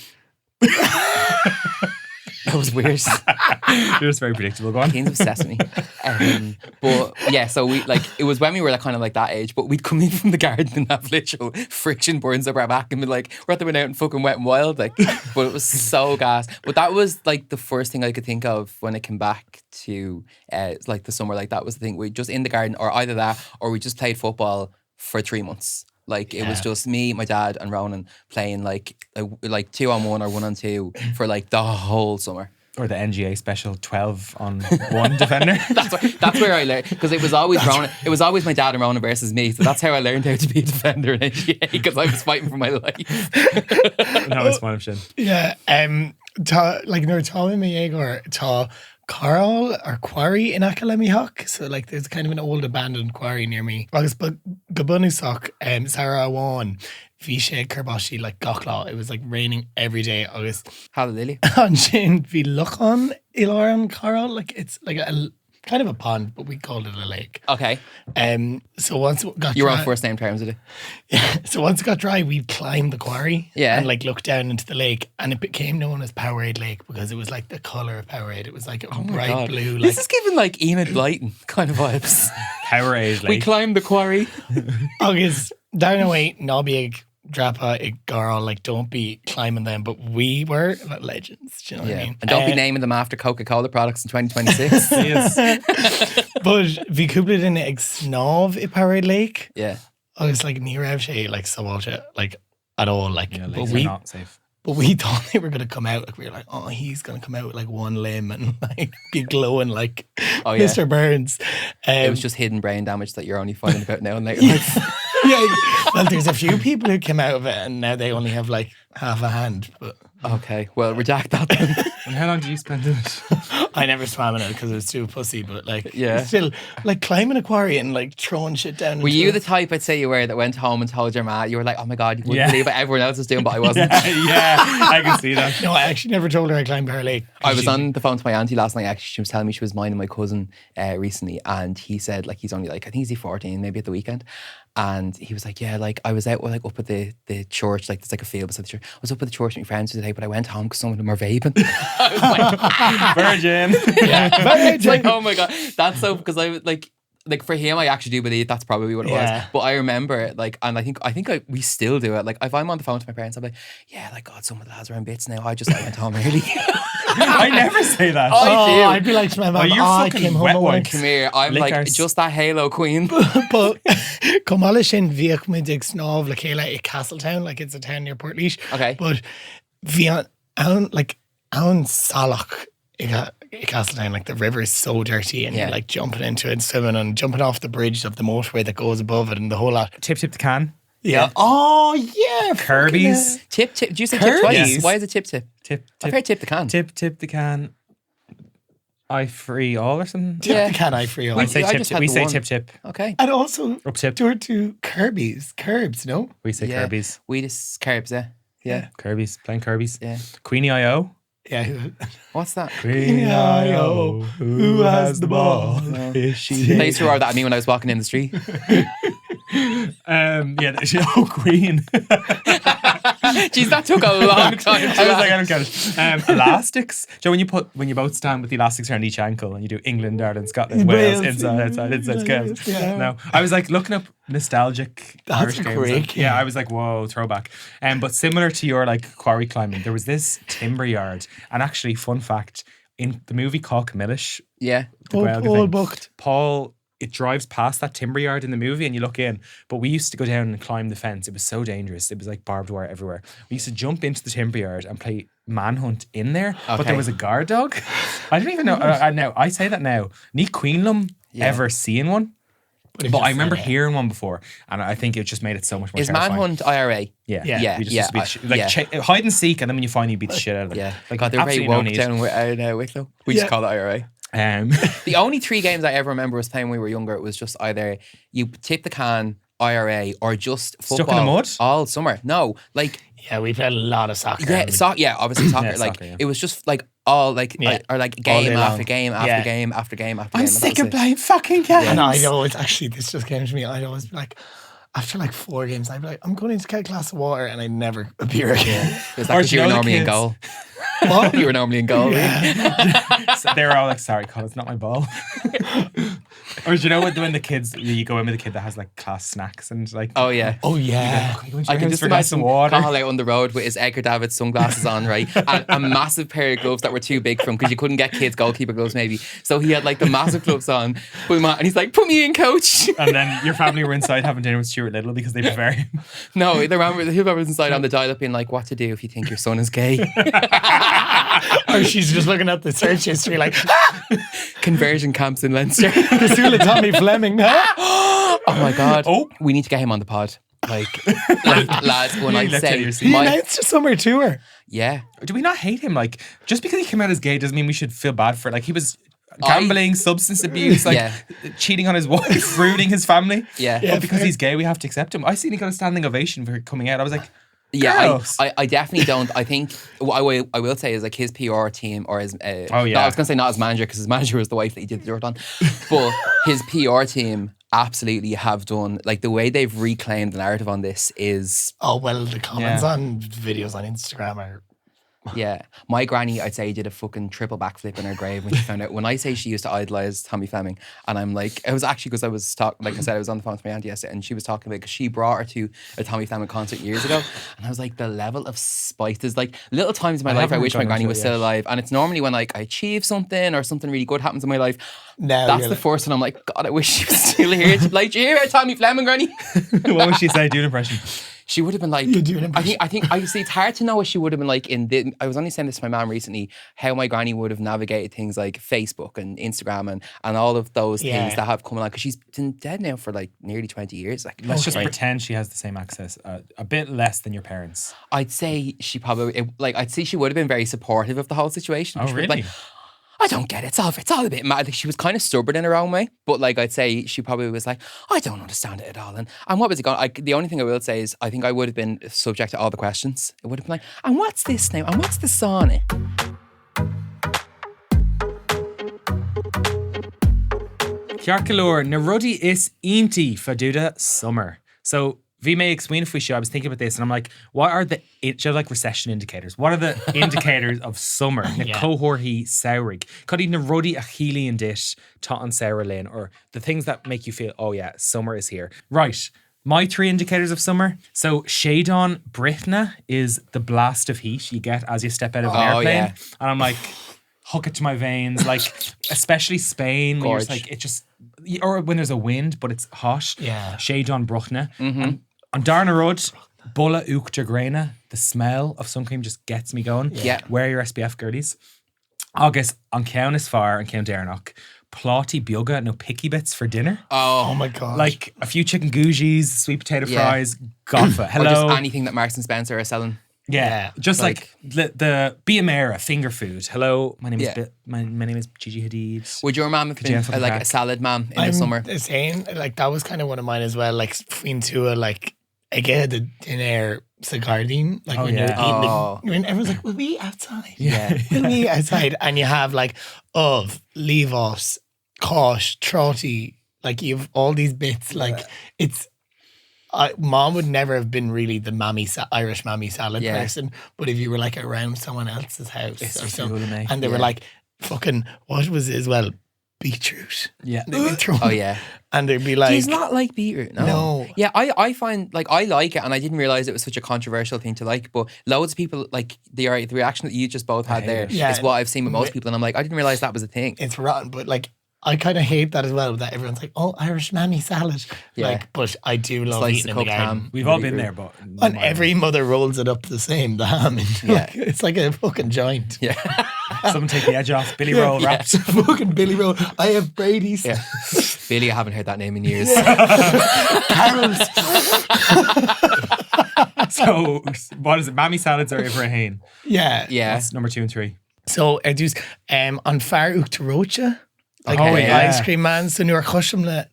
That was weird. You're just very predictable. Go on. Kings of Sesame. But yeah, so we like it was when we were like kind of like that age, but we'd come in from the garden and have literal friction burns up our back and be like, we're at the out and fucking Wet and Wild, like. But it was so gas. But that was like the first thing I could think of when it came back to like the summer. Like that was the thing. We just in the garden, or either that, or we just played football for 3 months. Like it was just me, my dad, and Ronan playing like 2-on-1 or 1-on-2 for like the whole summer. Or the NGA special 12-on-1 defender. That's where I learned, because it was always Ronan. It was always my dad and Ronan versus me. So that's how I learned how to be a defender in NGA, because I was fighting for my life. No, it's one of Shin. Yeah. Like no Tá me Egor Tá Carl or quarry in Acalemihawk. So like there's kind of an old abandoned quarry near me. Agus but Gabunusok Sarah Wan Vishe Kerbashi like Gochlaw. It was like raining every day. August Hallelujah. and Shin Vi Luchon Iloran Carl. Like it's like a kind of a pond, but we called it a lake. Okay. So once it got You were dry, on first name terms with it. yeah, so once it got dry, we'd climb the quarry Yeah. and like look down into the lake, and it became known as Powerade Lake because it was like the colour of Powerade. It was like a bright God. blue. Like This is giving like Enid Blyton kind of vibes. Powerade We Lake. climbed the quarry. August down away, Nobby Drapa Igara, like don't be climbing them, but we were legends. Do you know what I mean? And don't be naming them after Coca-Cola products in 2026. Yes. But vi coupled in Snov I Powerade Lake. Yeah. August like near Evshay, like so like at all. Like, Yeah, but legs we are not safe. But we thought they were going to come out. Like, we were like, oh, he's going to come out with like one limb and like be glowing like Mr. Burns. It was just hidden brain damage that you're only finding about now and later life. Yeah. Well, there's a few people who came out of it and now they only have like half a hand. But Okay, well, redact that then. And how long did you spend in it? I never swam in it because it was too pussy. But like, Yeah. still like climbing aquarium and like throwing shit down. Were into you it. the type I'd say you were that went home and told your ma, you were like, oh my God, you wouldn't Yeah. believe what everyone else was doing, but I wasn't. Yeah, I can see that. No, I actually never told her I climbed her lake. I was on the phone to my auntie last night. Actually, she was telling me she was minding my cousin recently, and he said like he's only like I think he's 14, maybe at the weekend, and he was like, yeah, like I was out like up at the church, like there's like a field beside the church. I was up at the church with my friends today, but I went home because some of them are vaping. I was like, Virgin. it's like, oh my God, that's so because I was like for him, I actually do believe that's probably what it Yeah. was. But I remember like, and I think we still do it. Like if I'm on the phone to my parents, I'm like, yeah, like God, some of the lads are in bits now. I just went home early. I never say that. I do. I'd be like to my mum, you're I fucking came home wet at one. once. Come here, I'm Lick like ours. just that Halo queen. But come all sin bhíoh muid ag snámh le chéile I Castletown, like it's a town near Portlaoise. Okay. But bhí an salach I Castletown, like the river is so dirty and Yeah. you're like jumping into it and swimming and jumping off the bridge of the motorway that goes above it and the whole lot. Tip the can. Yeah. Oh yeah. Kirby's. Tip. Do you say Curds? tip twice? Yes. Why is it tip? Tip. I've heard tip the can. Tip the can. I free all or something. Tip Yeah. the can I free all. We say I tip. just had We the say one. tip. Okay. And also Up tip. to Kirby's. Curbs, no? We say Yeah. Kirby's. We just Curbs, yeah. Kirby's. Playing Kirby's. Yeah. Queenie I.O. Yeah. What's that? Queenie I.O. Who has the ball? Is she They used to roar that at me when I was walking in the street. Queen. Jeez, that took a long time. I was like, I don't get it. Elastics. Joe, when you both stand with the elastics around each ankle and you do England, Ireland, Scotland, Wales, Wales, inside, scales. yeah. No, I was like looking up nostalgic That's Irish a games. great Like, game. yeah, I was like, whoa, throwback. But similar to your like quarry climbing, there was this timber yard. And actually, fun fact, in the movie called Camillish, Yeah. the Gaeilge All thing, booked. Paul, it drives past that timber yard in the movie and you look in, but we used to go down and climb the fence. It was so dangerous. It was like barbed wire everywhere. We used to jump into the timber yard and play manhunt in there, but Okay. there was a guard dog. I don't even know. Now I say that now. Ní Queenlum ever seeing one, but I remember hearing one before, and I think it just made it so much more Is terrifying. Manhunt IRA? Yeah, Yeah. We just Yeah, used to beat the shit, like hide and seek, and then when you find, you beat the shit out of them. Yeah. like God, they're very absolutely no woke need. down in Wicklow. We just Yeah. call it IRA. The only 3 games I ever remember was playing when we were younger. It was just either you tip the can, IRA, or just football. Stuck in the mud? all summer. No, like Yeah, we played a lot of soccer. yeah, obviously soccer. Yeah, like soccer, yeah. it was just like all like Yeah. or like All game day after long. game after Yeah. game after game after I'm game. and that sick was of it. playing fucking games. And I'd always, actually, this just came to me, I'd always be like, after like 4 games, I'd be like, I'm going to get a glass of water and I'd never appear again. Is that Or because do you you were know the normally in kids- goal? What? You were normally in goal. So they were all like, sorry, Colin, it's not my ball. Or do you know when the kids, you go in with a kid that has like class snacks and like, Oh yeah. Oh, yeah. I can just for glass of imagine water. Cathal out on the road with his Edgar David sunglasses on, right? And a massive pair of gloves that were too big for him because you couldn't get kids goalkeeper gloves maybe. So he had like the massive gloves on, put him on, and he's like, put me in, coach. And then your family were inside having dinner with Stuart Little because they prefer him. No, the whoever was inside on the dial up being like, what to do if you think your son is gay. Or she's just looking at the search history like, Conversion camps in Leinster. Casula Tommy Fleming. Oh my God. Oh. We need to get him on the pod. Like lads, when I Let's tell say you, He my, announced a summer tour. yeah. Do we not hate him? Like, just because he came out as gay doesn't mean we should feel bad for it. Like, he was gambling, substance abuse, like Yeah. cheating on his wife, ruining his family. Yeah. Yeah. But because fair. he's gay, we have to accept him. I seen he got a standing ovation for coming out. I was like, Yeah, Gross. I definitely don't. I think what I will say is like his PR team or his Oh, yeah. no, I was gonna say not his manager because his manager was the wife that he did the dirt on, but his PR team absolutely have done like the way they've reclaimed the narrative on this is Oh, well, the comments Yeah. on videos on Instagram are. yeah. My granny, I'd say, did a fucking triple backflip in her grave when she found out. When I say she used to idolize Tommy Fleming, and I'm like, it was actually because I was talking, like I said, I was on the phone with my auntie yesterday, and she was talking about because she brought her to a Tommy Fleming concert years ago, and I was like, the level of spite. There's like little times in my life I haven't wish my gone granny into was it still yet. alive, and it's normally when like I achieve something or something really good happens in my life. Now That's you're the like- first one. I'm like, God, I wish she was still here. She'd be like, do you hear about Tommy Fleming, granny? what would she say? Do an impression. She would have been like, You do an impression. I think, I see, it's hard to know what she would have been like I was only saying this to my mum recently, how my granny would have navigated things like Facebook and Instagram and all of those things that have come along, because she's been dead now for like nearly 20 years. Like, Let's just pretend she has the same access, a bit less than your parents. I'd say she probably, I'd say she would have been very supportive of the whole situation. Oh, She would be really? like, I don't get it. It's all a bit mad. Like, she was kind of stubborn in her own way, but like I'd say she probably was like, I don't understand it at all. And what was it going? The only thing I will say is I think I would have been subject to all the questions. It would have been like, and what's this now? And what's the sauna? Ciarán na rudí is inti faduda summer. So vi me explain if we should. I was thinking about this and I'm like, what are the like recession indicators? What are the indicators of summer? Na cohortí saurig. Cuddy na rudí a chili and dish ta an Sarah Lynn, or the things that make you feel, oh yeah, summer is here. Right. My 3 indicators of summer. So shade on Britna is the blast of heat you get as you step out of an airplane. Yeah. And I'm like, hook it to my veins. Like, especially Spain, when you're just like, it just, or when there's a wind, but it's hot. Yeah. Shade on Bruchna. And on Darna Road, Bulla Uach de Graina, the smell of sun cream just gets me going. Yeah. Wear your SPF, girlies. August, on Cian is far and Cian Dernock. Plotty bioga, no picky bits for dinner. Oh my God. Like a few chicken gougis, sweet potato fries, goffa. Hello. Or just anything that Marks and Spencer are selling. Yeah, just like the Biamera finger food. Hello, my name is my name is Gigi Hadid. Would your mum have been like a salad mom in the summer? The same. Like that was kind of one of mine as well. Like between two, like again the dinner sagardine. Like when you're eating, when everyone's like, "Will we eat outside?" Yeah. Will we eat outside? And you have like Levos, Kosh, Trotty. Like you have all these bits. Like it's. Mom would never have been really the Irish mammy salad person, but if you were like around someone else's house or something, and they were like, fucking, what was it as well? Beetroot. Yeah. And they'd be like, he's not like beetroot. No. Yeah, I find like I like it, and I didn't realize it was such a controversial thing to like. But loads of people like the reaction that you just both had there is what I've seen with most people, and I'm like, I didn't realize that was a thing. It's rotten, but like. I kind of hate that as well, that everyone's like, oh, Irish mammy salad. Yeah. Like, but I do love Slice eating the in the cooked garden. ham. We've all been there, but And every mother rolls it up the same, the ham. It's like a fucking joint. Yeah. Someone take the edge off. Billy Roll wrapped. Fucking Billy Roll. I have Brady's. Yeah. Billy, I haven't heard that name in years. Carols. So, what is it? Mammy salads or Ibrahim? Yeah. That's number 2 and 3. So, on Far Uachtarocha, like ice cream man. So Nuair Chusham na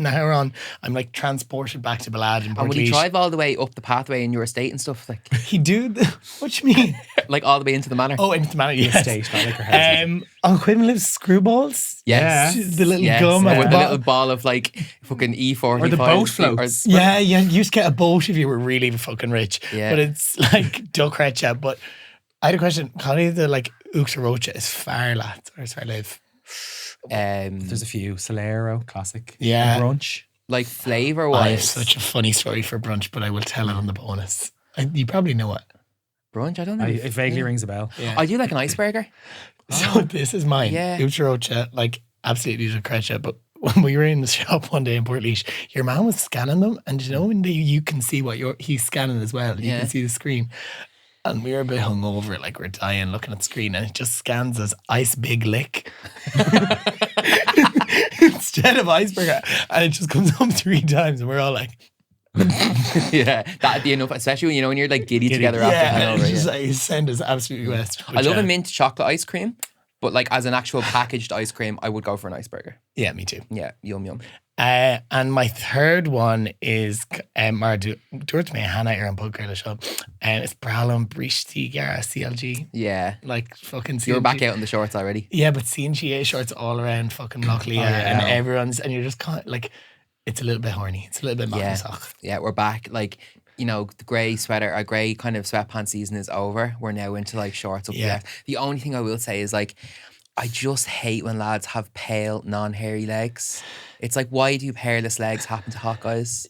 Ciarán, I'm like transported back to Balad and And would he Portlaoise. drive all the way up the pathway in your estate and stuff? Like He do? What do you mean? like all the way into the manor? Oh, into the manor, yes. Estate, not like her house. On Quinn lives Screwballs. Yes. The little gum. With at the the little bottom. ball of like fucking E45. Or the boat floats. Yeah, you used to get a boat if you were really fucking rich. Yeah. But it's like duck recha. But I had a question. How do the like Uachtarocha is far, lads? Where's where I live? There's a few. Solero, classic. Yeah. Brunch. like flavour I have wise. such a funny story for brunch, but I will tell it on the bonus. You probably know it. Brunch, I don't know. It vaguely rings a bell. Yeah. I do like an iceberger. So this is mine. Yeah. Uachtarocha, like absolutely the crecha. But when we were in the shop one day in Portlaoise, your man was scanning them, and you know when you can see what he's scanning as well. You can see the screen. And we were a bit hungover, like we're dying looking at the screen, and it just scans as ice big lick instead of iceberg, and it just comes up 3 times, and we're all like, Yeah, that'd be enough, especially when you're like giddy together yeah, after and hangover. it's just like, his send is absolutely west. I love a mint chocolate ice cream, but like as an actual packaged ice cream, I would go for an iceberger. Yeah, me too. Yeah, yum. And my third one is Mar dúirt me Hannah ar an podcast show, and it's Bralum Brishti Gara CLG. Yeah, Like fucking CLG. you're back out in the shorts already. Yeah, but CNGA shorts all around fucking Locklear and everyone's, and you're just kind of like, it's a little bit horny. It's a little bit sock. Yeah, we're back. Like, you know, the grey sweater, our grey kind of sweatpants season is over. We're now into like shorts up there. The only thing I will say is like, I just hate when lads have pale, non-hairy legs. It's like, why do hairless legs happen to hot guys?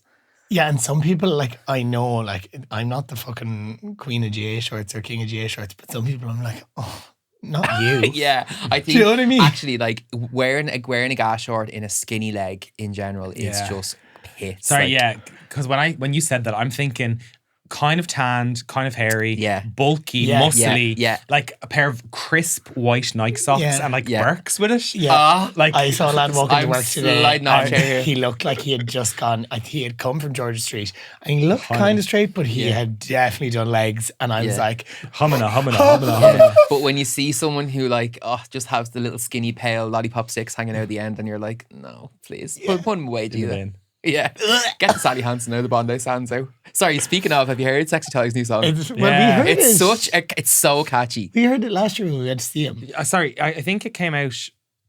Yeah, and some people, like, I know, like, I'm not the fucking queen of GA shorts or king of GA shorts, but some people I'm like, oh, not you. Yeah, I think. Do you know what I mean? Actually, like wearing a gas short in a skinny leg in general is just hits. Sorry, like, yeah, because when you said that, I'm thinking kind of tanned, kind of hairy, Yeah. bulky, Yeah. muscly, Yeah. like a pair of crisp white Nike socks Yeah. and like Yeah. Birks with it. Yeah. Like I saw a lad walking to I'm work today. sliding off chair here. He looked like he had just gone. He had come from Georgia Street, and he looked kind of straight, but he Yeah. had definitely done legs. And I was Yeah. like, Yeah. But when you see someone who like just has the little skinny pale lollipop sticks hanging out the end, and you're like, no, please put them away, do In the that. bin. Yeah, get the Sally Hansen out of the Bondi Sands out. Sorry, speaking of, have you heard Sexy Ty's new song? we Yeah. heard It's it. it's so catchy. We heard it last year when we went to see him. Sorry, I think it came out.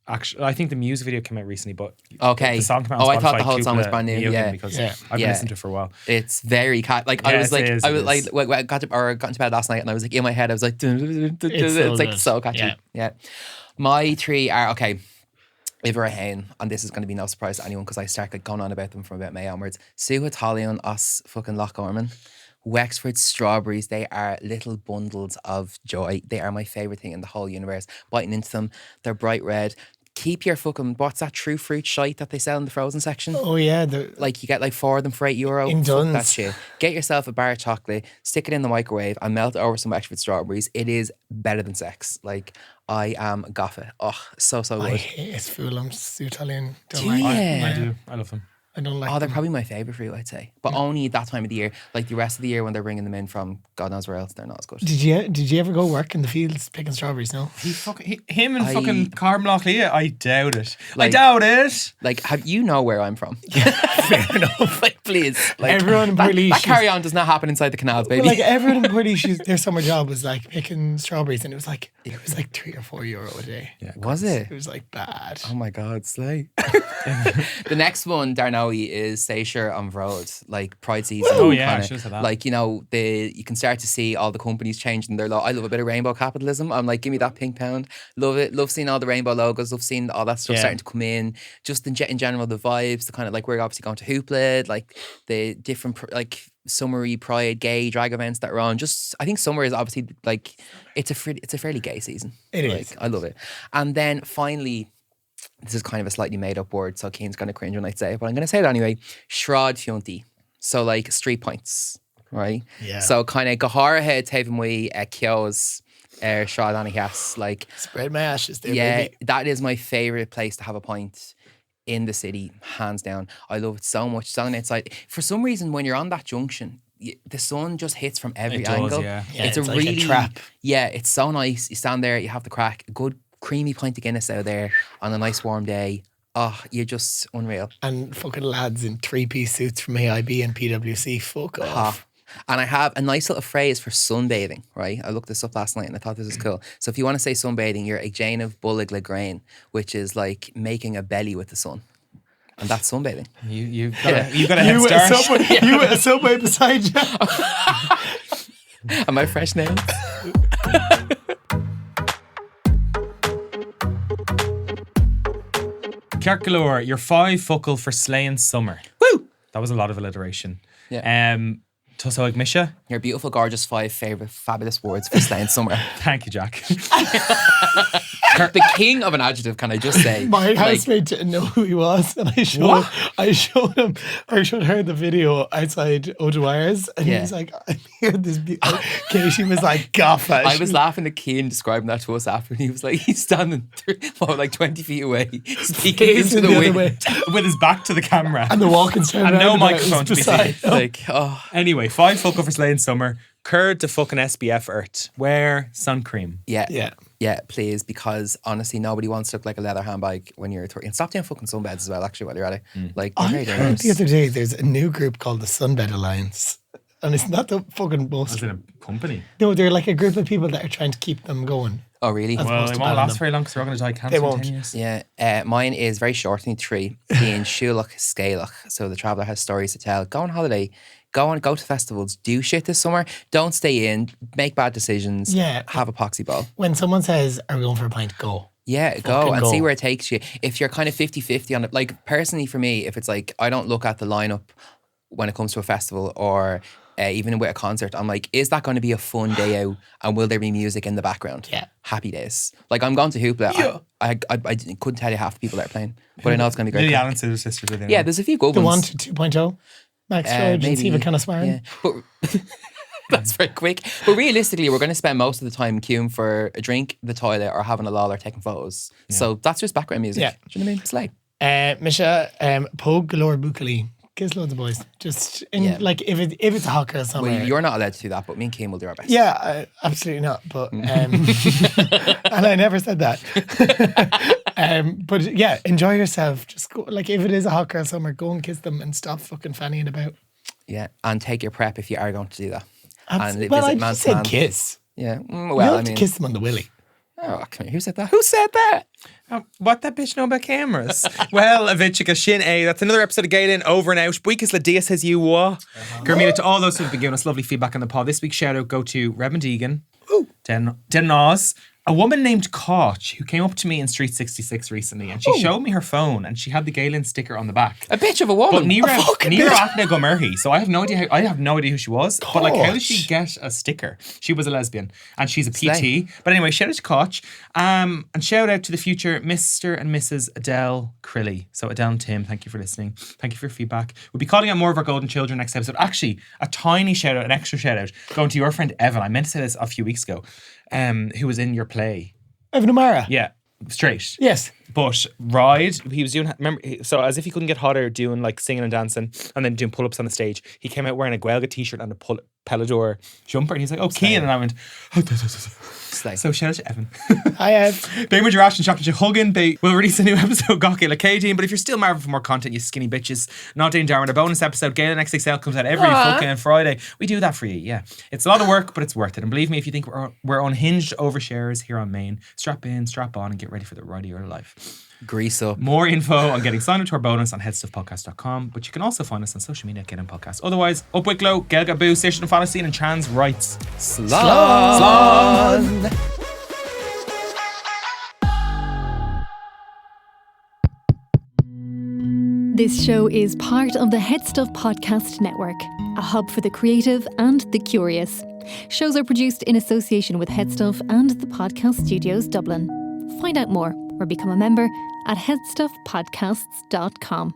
Actually, I think the music video came out recently, but Okay. the song came out on Oh, I thought Spotify, the whole song was Cupid brand new. Neil Yeah. Ginn, because Yeah. I've Yeah. listened to it for a while. It's very like I Yeah, was it like is, I it was is. like when I got to bed last night, and I was like in my head I was like it's like good. so catchy. Yeah. Yeah. My three are okay. Iver Hain, and this is going to be no surprise to anyone because I start like going on about them from about May onwards. Suha Talion os fucking Loch Orman. Wexford strawberries, they are little bundles of joy. They are my favourite thing in the whole universe. Biting into them, they're bright red. Keep your fucking, what's that true fruit shite that they sell in the frozen section? Oh yeah, Like you get like 4 of them for €8. In Fuck that Duns. shit. Get yourself a bar of chocolate, stick it in the microwave, and melt it over some Wexford strawberries. It is better than sex. Like I am gaffa. Oh, so I good. hate his fool. I'm so Italian. Don't Do like you? them. Yeah. I do. I love them. I don't like Oh, they're them. probably my favourite fruit, I'd say. But only that time of the year. Like the rest of the year when they're bringing them in from God knows where else, they're not as good. Did you ever go work in the fields picking strawberries? No. Him and I- fucking Carmloch Leah, I doubt it. I Like- doubt it. Like, have you know where I'm from? Fair enough. Like, please. Like, Everyone in Portlaoise that used- carry on does not happen inside the canals, baby. Like everyone in Portlaoise, their summer job was like picking strawberries, and it was like €3 or €4 a day. Yeah, was it? It was like bad. Oh my God, slay. The next one, Darnowie, is Seisher on Road, like Pride season. Oh, yeah, I kinda. should've said that. Like, you know, you can start to see all the companies changing their I love a bit of rainbow capitalism. I'm like, give me that pink pound. Love it. Love seeing all the rainbow logos. Love seeing all that stuff Yeah. starting to come in. Just in general, the vibes, the kind of like, we're obviously going to Hoopla, like the different, like, summery pride gay drag events that are on. Just I think summer is obviously like it's a fairly gay season. It Like, is. I love it. And then finally, this is kind of a slightly made up word, so Cian's going to cringe when I say it, but I'm going to say it anyway. Shrod Fionti. So like street points, right? Yeah. So kind of Gahara head Tavenway Kios Shrod Anigas. Like Spread my ashes there, yeah, baby. that is my favourite place to have a pint in the city, hands down. I love it so much. Standing outside. For some reason, when you're on that junction, the sun just hits from every It does, angle. yeah. Yeah, it's it's a like a really trap. Yeah, it's so nice. You stand there, you have the crack, a good creamy pint of Guinness out there on a nice warm day. Oh, you're just unreal. And fucking lads in 3-piece suits from AIB and PwC. Fuck off. And I have a nice little phrase for sunbathing, right? I looked this up last night and I thought this was cool. So if you want to say sunbathing, you're ag Jane of Bullig le Grain, which is like making a belly with the sun. And that's sunbathing. You got a head You with a start. subway, you with a subway beside you. Am I fresh now? Kerkalore, your 5 focal for slaying summer. Woo! That was a lot of alliteration. Yeah. Tusoig Misha. Your beautiful, gorgeous 5 favourite fabulous words for slaying summer. Thank you, Jack. The king of an adjective, can I just say? My Like, housemate didn't know who he was, and I showed her the video outside O'Dwyer's, and Yeah. he was like, "I heard this." Katie was like, "Gaffa." I was laughing at Cian describing that to us after, and he was like, he's standing like 20 feet away, speaking into Facing the the other wind. way. With his back to the camera. And the walking straight And no around microphone to be seen. Like, oh, Anyway, 5 focal for slaying summer. Curd to fucking SPF Earth. Wear sun cream. yeah. Yeah. Yeah, please, because honestly, nobody wants to look like a leather handbag when you're 30. And stop doing fucking sunbeds as well, actually, while you're at it. Like, they're I very heard dangerous. the other day there's a new group called the Sunbed Alliance, and it's not the fucking most. As in a company. No, they're like a group of people that are trying to keep them going. Oh, really? As Well, opposed it to won't banning last them. very long because they're all going to die of cancer They in won't. 10 years. Yeah, mine is very short, only 3. Being Shulach Scalach. So the traveller has stories to tell. Go on holiday. Go to festivals. Do shit this summer. Don't stay in. Make bad decisions. Yeah. Have a poxy ball. When someone says, "Are we going for a pint?" Go. Yeah, go Fucking and go. see where it takes you. If you're kind of 50-50 on it, like personally for me, if it's like, I don't look at the lineup when it comes to a festival, or even with a concert, I'm like, is that going to be a fun day out? And will there be music in the background? Yeah. Happy days. Like, I'm going to Hoopla. Yeah. I couldn't tell you half the people that are playing, but I know it's going to be great. Lily Allen's sisters with him. Yeah, there's a few good The 1 ones. to 2.0. Max George and Siva kind of swearing. Yeah. But that's very quick. But realistically, we're going to spend most of the time queuing for a drink, the toilet, or having a lol or taking photos. So that's just background music. Yeah. Do you know what I mean? Slay. Misha, Pogue Galore Bukali. Kiss loads of boys. Just in like if it's a hot girl somewhere. Well, you're not allowed to do that, but me and Kim will do our best. Yeah, absolutely not. But and I never said that. But yeah, enjoy yourself. Just go, like if it is a hot girl somewhere, go and kiss them and stop fucking fannying about. Yeah, and take your prep if you are going to do that. Well, I just said kiss. Yeah. Well, Well, you I have mean, to kiss them on the willy. Oh, come here. Who said that? Who said that? What that bitch know about cameras? Well, a Vichika Shin A. That's another episode of Galen over and out. Buikas La Dia says you what? Gurmina to all those who've been giving us lovely feedback on the pod. This week's shout out go to Redmond Egan, Den Oz, a woman named Koch who came up to me in Street 66 recently and she showed me her phone and she had the Galen sticker on the back. A bitch of a woman. But Nira Akna Gomerhi, so I have no idea who she was. But like, how did she get a sticker? She was a lesbian and she's a PT. Slay. But anyway, shout out to Koch. And shout out to the future Mr. and Mrs. Adele Crilly. So Adele and Tim, thank you for listening. Thank you for your feedback. We'll be calling out more of our golden children next episode. Actually, a tiny shout out, an extra shout out going to your friend Evan. I meant to say this a few weeks ago. Who was in your play. Evan O'Mara. Yeah, straight. Yes. But Ride, he was doing, remember, so as if he couldn't get hotter doing like singing and dancing and then doing pull-ups on the stage, he came out wearing a Guelga t-shirt and a Pelador jumper and he's like, oh, Cian. And I went, Slay. so shout out to Evan. Hi, Ev. Bain with your Ash and Chocolate Huggin. They will release a new episode, Gawky La Katie. But if you're still marvin for more content, you skinny bitches, not doing Darren, a bonus episode, Galen XXL comes out every fucking Friday. We do that for you, yeah. It's a lot of work, but it's worth it. And believe me, if you think we're unhinged overshares here on Main, strap in, strap on, and get ready for the ride of your life. Grease up. More info on getting signed up to our bonus on headstuffpodcast.com, but you can also find us on social media at Get In Podcast. Otherwise, up Wicklow, Gelga Boo, Station and Fantasy, and trans rights. Slán. This show is part of the Head Stuff Podcast Network, a hub for the creative and the curious. Shows are produced in association with Head Stuff and the Podcast Studios Dublin. Find out more or become a member at headstuffpodcasts.com.